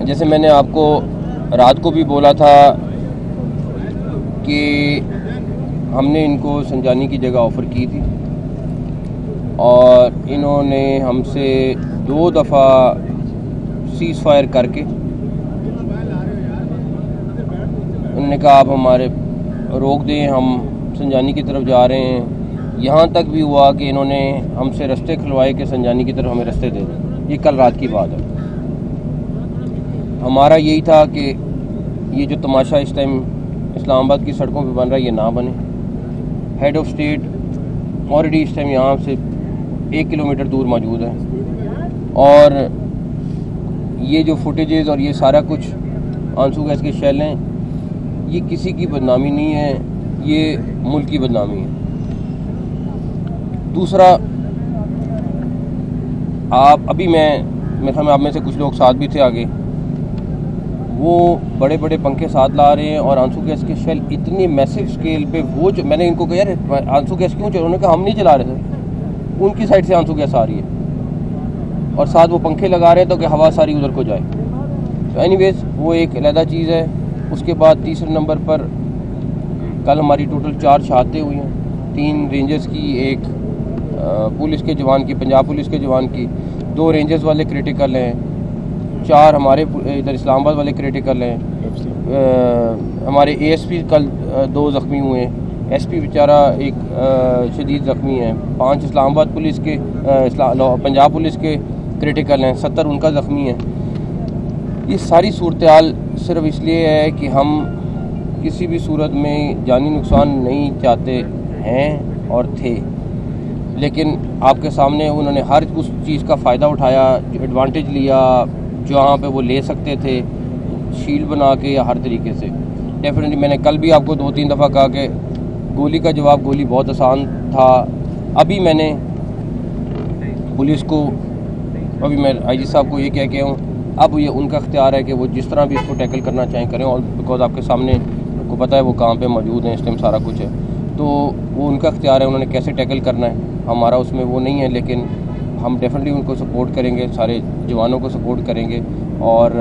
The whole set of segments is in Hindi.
जैसे मैंने आपको रात को भी बोला था कि हमने इनको संजानी की जगह ऑफ़र की थी और इन्होंने हमसे 2 दफ़ा सीज़ फायर करके उन्होंने कहा आप हमारे रोक दें, हम संजानी की तरफ जा रहे हैं। यहाँ तक भी हुआ कि इन्होंने हमसे रास्ते खुलवाए कि संजानी की तरफ हमें रास्ते दे दें। ये कल रात की बात है। हमारा यही था कि ये जो तमाशा इस टाइम इस्लामाबाद की सड़कों पे बन रहा है ये ना बने। हेड ऑफ स्टेट ऑलरेडी इस टाइम यहाँ से 1 किलोमीटर दूर मौजूद है और ये जो फुटेजेस और ये सारा कुछ आंसू गैस के शेल हैं, ये किसी की बदनामी नहीं है, ये मुल्क की बदनामी है। दूसरा, आप अभी मैं आप में से कुछ लोग साथ भी थे आगे, वो बड़े बड़े पंखे साथ ला रहे हैं और आंसू गैस के शेल इतनी मैसिव स्केल पे वो जो मैंने इनको कहा यार आंसू गैस क्यों चल, उन्होंने कहा हम नहीं चला रहे थे, उनकी साइड से आंसू गैस आ रही है और साथ वो पंखे लगा रहे हैं तो कि हवा सारी उधर को जाए। तो एनीवेज वो एक अलग चीज़ है। उसके बाद तीसरे नंबर पर कल हमारी टोटल 4 शहादतें हुई हैं, 3 रेंजर्स की, 1 पुलिस के जवान की, पंजाब पुलिस के जवान की, 2 रेंजर्स वाले क्रिटिकल हैं, 4 हमारे इधर इस्लामाबाद वाले क्रिटिकल हैं। हमारे एएसपी कल 2 ज़ख्मी हुए हैं, एसपी बेचारा एक शदीद ज़ख्मी है, 5 इस्लामाबाद पुलिस के पंजाब पुलिस के क्रिटिकल हैं, 70 उनका ज़ख्मी है। ये सारी सूरत हाल सिर्फ इसलिए है कि हम किसी भी सूरत में जानी नुकसान नहीं चाहते हैं और थे, लेकिन आपके सामने उन्होंने हर उस चीज़ का फ़ायदा उठाया, एडवांटेज लिया जहाँ पे वो ले सकते थे, शील्ड बना के या हर तरीके से। डेफिनेटली मैंने कल भी आपको 2-3 दफ़ा कहा कि गोली का जवाब गोली बहुत आसान था। अभी मैंने पुलिस को, अभी मैं आईजी साहब को ये कह के हूँ, अब ये उनका इख्तियार है कि वो जिस तरह भी इसको टैकल करना चाहें करें, और बिकॉज आपके सामने को पता है वो कहाँ पे मौजूद हैं, इस टाइम सारा कुछ है, तो वो उनका इख्तियार है, उन्होंने कैसे टैकल करना है, हमारा उसमें वो नहीं है। लेकिन हम डेफिनेटली उनको सपोर्ट करेंगे, सारे जवानों को सपोर्ट करेंगे और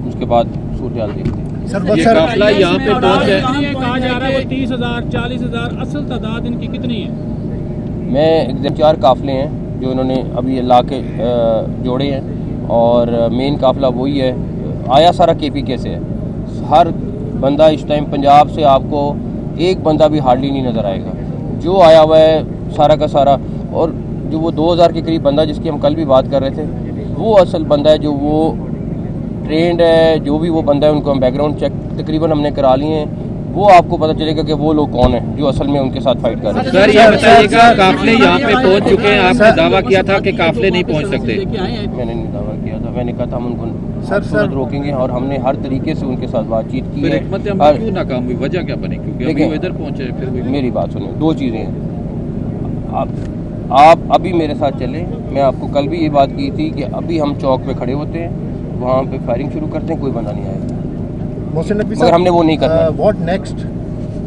उसके बाद सूरत हाल देखते हैं। सर ये काफिला यहाँ पे कहा जा रहा है 30,000 40,000, असल तादाद इनकी कितनी है? मैं 4 काफिले हैं जो इन्होंने अभी ला के जोड़े हैं और मेन काफिला वही है। आया सारा KPK से है। हर बंदा इस टाइम पंजाब से आपको एक बंदा भी हार्डली नहीं नज़र आएगा, जो आया हुआ है सारा का सारा। और जो वो 2000 के करीब बंदा जिसकी हम कल भी बात कर रहे थे, वो असल बंदा है, जो वो ट्रेंड है, जो भी वो बंदा है उनको हम बैकग्राउंड चेक तकरीबन हमने करा लिए हैं। वो आपको पता चलेगा कि वो लोग कौन है जो असल में उनके साथ फाइट कर रहे हैं। सर ये बताइएगा, काफिले यहाँ पे पहुँच चुके हैं, आपने दावा किया था कि काफिले नहीं पहुँच सकते। मैंने नहीं दावा किया था, मैंने कहा था हम उनको सर रोकेंगे और हमने हर तरीके से उनके साथ बातचीत की है। क्यों नाकाम हुई, वजह क्या बनी? क्योंकि अभी इधर पहुँचे फिर भी। मेरी बात सुनिए, 2 चीज़ें हैं। आप अभी मेरे साथ चले, मैं आपको कल भी ये बात की थी कि अभी हम चौक पे खड़े होते हैं, वहाँ पे फायरिंग शुरू करते हैं, कोई बंदा नहीं आएगा, मगर हमने वो नहीं करना। What next?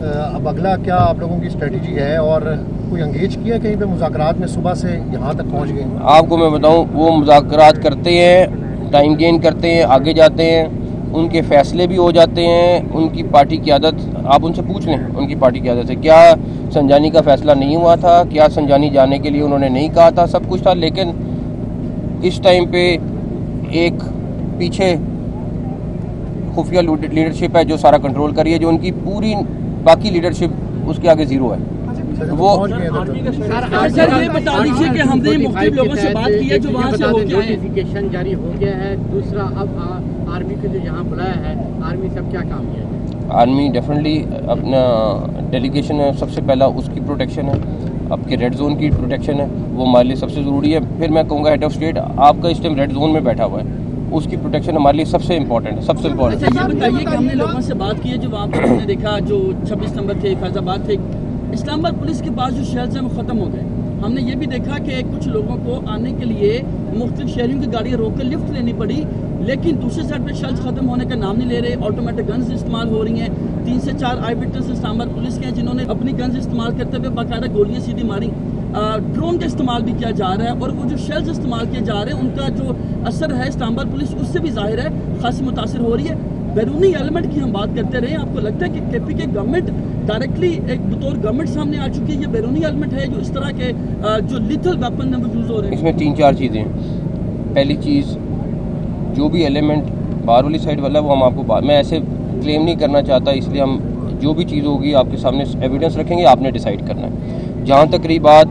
अब अगला क्या आप लोगों की स्ट्रेटजी है और कोई एंगेज किया कहीं पे मुज़ाकरात में? सुबह से यहाँ तक पहुँच गए। आपको मैं बताऊँ, वो मुज़ाकरात करते हैं, टाइम गेन करते हैं, आगे जाते हैं, उनके फैसले भी हो जाते हैं। उनकी पार्टी की आदत, आप उनसे पूछ लें उनकी पार्टी की आदत है। क्या संजानी का फैसला नहीं हुआ था? क्या संजानी जाने के लिए उन्होंने नहीं कहा था? सब कुछ था, लेकिन इस टाइम पे एक पीछे खुफिया लीडरशिप है जो सारा कंट्रोल कर रही है, जो उनकी पूरी बाकी लीडरशिप उसके आगे ज़ीरो है। वो सर ये बता दीजिए कि हमने मुख्तलिफ लोगों से बात की है जो वहाँ से होके नोटिफिकेशन जारी हो गया है। दूसरा, अब आर्मी को जो यहाँ बुलाया है, आर्मी से अब क्या काम किया है? आर्मी डेफिनेटली अपना डेलीगेशन है, सबसे पहला उसकी प्रोटेक्शन है, आपके रेड जोन की प्रोटेक्शन है, वो हमारे लिए सबसे ज़रूरी है। फिर मैं कहूँगा हेड ऑफ स्टेट आपका इस टाइम रेड जोन में बैठा हुआ है, उसकी प्रोटेक्शन हमारे लिए सबसे इम्पोर्टेंट है, सबसे इम्पोर्टेंट। अच्छा ये बताइए कि हमने लोगों से बात की है जो वहाँ पर हमने देखा, जो 26 नंबर थे, फैजाबाद थे, इस्लामाबाद पुलिस के पास जो शेल्स हैं वो ख़त्म हो गए। हमने ये भी देखा कि कुछ लोगों को आने के लिए मुख्तलिफ शहरों की गाड़ियाँ रोक कर लिफ्ट लेनी पड़ी, लेकिन दूसरे साइड पर शेल्स ख़त्म होने का नाम नहीं ले रहे। ऑटोमेटिक गन्स इस्तेमाल हो रही हैं। 3 से 4 आई विटनेस इस्लामाबाद पुलिस के हैं जिन्होंने अपनी गन्स इस्तेमाल करते हुए बाकायदा गोलियाँ सीधी मारी। ड्रोन का इस्तेमाल भी किया जा रहा है, और वो जो शेल्स इस्तेमाल किए जा रहे हैं उनका जो असर है इस्लामाबाद पुलिस उससे भी जाहिर है खासी मुतासिर हो रही है। बैरूनी एलिमेंट की हम बात करते रहे, आपको लगता है कि KPK गवर्नमेंट डायरेक्टली एक बतौर गवर्नमेंट सामने आ चुकी है, ये बैरूनी एलिमेंट है जो इस तरह के जो लिथल वेपन है वो यूज़ हो रहे हैं? इसमें 3-4 चीज़ें हैं। पहली चीज़, जो भी एलिमेंट बाहर वाली साइड वाला वो हम आपको मैं ऐसे क्लेम नहीं करना चाहता, इसलिए हम जो भी चीज़ होगी आपके सामने एविडेंस रखेंगे, आपने डिसाइड करना है। जहाँ तक रही बात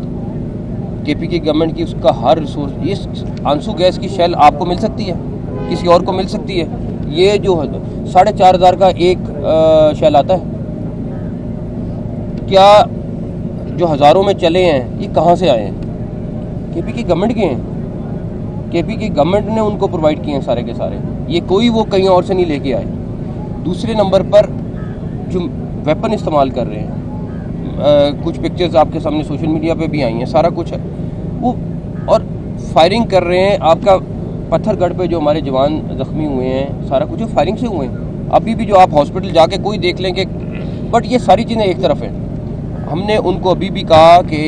KPK गवर्नमेंट की, उसका हर रिसोर्स, इस आंसू गैस की शेल आपको मिल सकती है, किसी और को मिल सकती है। ये जो 4,500 का एक शेल आता है, क्या जो हज़ारों में चले हैं ये कहाँ से आए हैं? KPK गवर्नमेंट के हैं, KPK गवर्नमेंट ने उनको प्रोवाइड किए हैं सारे के सारे, ये कोई वो कहीं और से नहीं लेके आए। दूसरे नंबर पर जो वेपन इस्तेमाल कर रहे हैं, कुछ पिक्चर्स आपके सामने सोशल मीडिया पे भी आई हैं, सारा कुछ है वो, और फायरिंग कर रहे हैं। आपका पत्थरगढ़ पे जो हमारे जवान ज़ख्मी हुए हैं, सारा कुछ फायरिंग से हुए हैं। अभी भी जो आप हॉस्पिटल जाके कोई देख लेंगे, बट ये सारी चीज़ें एक तरफ हैं। हमने उनको अभी भी कहा कि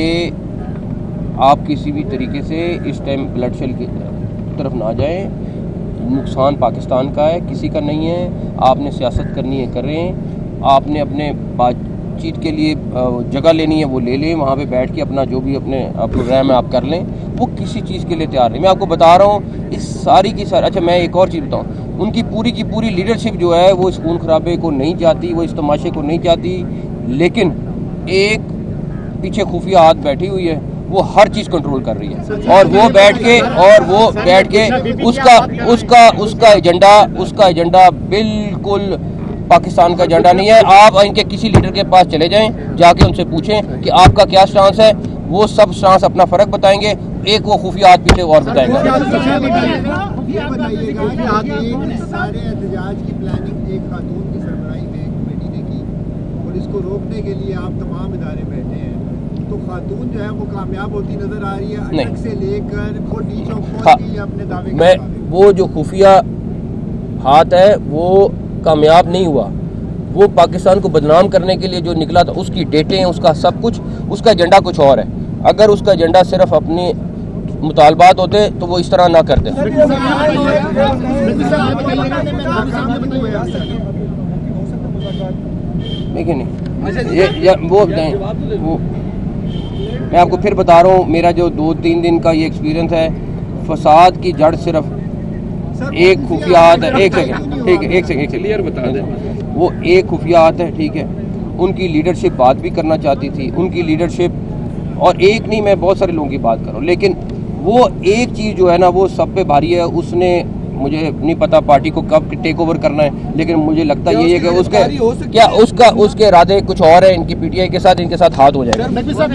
आप किसी भी तरीके से इस टाइम ब्लड शेल की तरफ ना जाएं, नुकसान पाकिस्तान का है, किसी का नहीं है। आपने सियासत करनी है करें, आपने अपने बातचीत के लिए जगह लेनी है वो ले लें, वहाँ पे बैठ के अपना जो भी अपने प्रोग्राम है आप कर लें, वो किसी चीज़ के लिए तैयार नहीं। मैं आपको बता रहा हूँ इस सारी की सारी। अच्छा, मैं एक और चीज़ बताऊँ, उनकी पूरी की पूरी लीडरशिप जो है वो इस खून खराबे को नहीं चाहती, वो इस तमाशे को नहीं चाहती, लेकिन एक पीछे खुफिया हाथ बैठी हुई है, वो हर चीज़ कंट्रोल कर रही है, और वो बैठ के उसका एजेंडा बिल्कुल पाकिस्तान का एजेंडा नहीं है। आप इनके किसी लीडर के पास चले जाएं, जाके उनसे पूछें कि आपका क्या स्टांस है, वो सब स्टांस अपना फ़र्क बताएंगे, एक वो खुफिया हाथ पीछे और बताएंगे। ये बताइएगा कि आगे सारे एहतजाज की प्लानिंग एक खातून की सरबराही में एक कमेटी ने की, और इसको रोकने के लिए आप तमाम इदारे बैठे हैं, तो खातून जो है वो कामयाब होती नजर आ रही है, अटक से लेकर खोटी चौक अपने दावे मैं वो जो खुफिया हाथ है वो कामयाब नहीं हुआ, वो पाकिस्तान को बदनाम करने के लिए जो निकला था, उसकी डेटें हैं, उसका सब कुछ, उसका एजेंडा कुछ और है। अगर उसका एजेंडा सिर्फ अपने मुतालबात होते तो वो इस तरह ना करते। देखिए नहीं, वो मैं आपको फिर बता रहा हूँ, मेरा जो 2-3 दिन का ये एक्सपीरियंस है, फसाद की जड़ सिर्फ एक खुफियात है। एक सेकंड, ठीक है, एक सेकंड क्लियर बता दें, वो एक खुफियात है, ठीक है। उनकी लीडरशिप बात भी करना चाहती थी, उनकी लीडरशिप, और एक नहीं, मैं बहुत सारे लोगों की बात कर रहा हूँ, लेकिन वो एक चीज़ जो है ना वो सब पे भारी है। उसने, मुझे नहीं पता पार्टी को कब टेक ओवर करना है, लेकिन मुझे लगता यही है कि उसके इरादे कुछ और है, इनकी PTI के साथ इनके साथ हाथ हो जाएगा।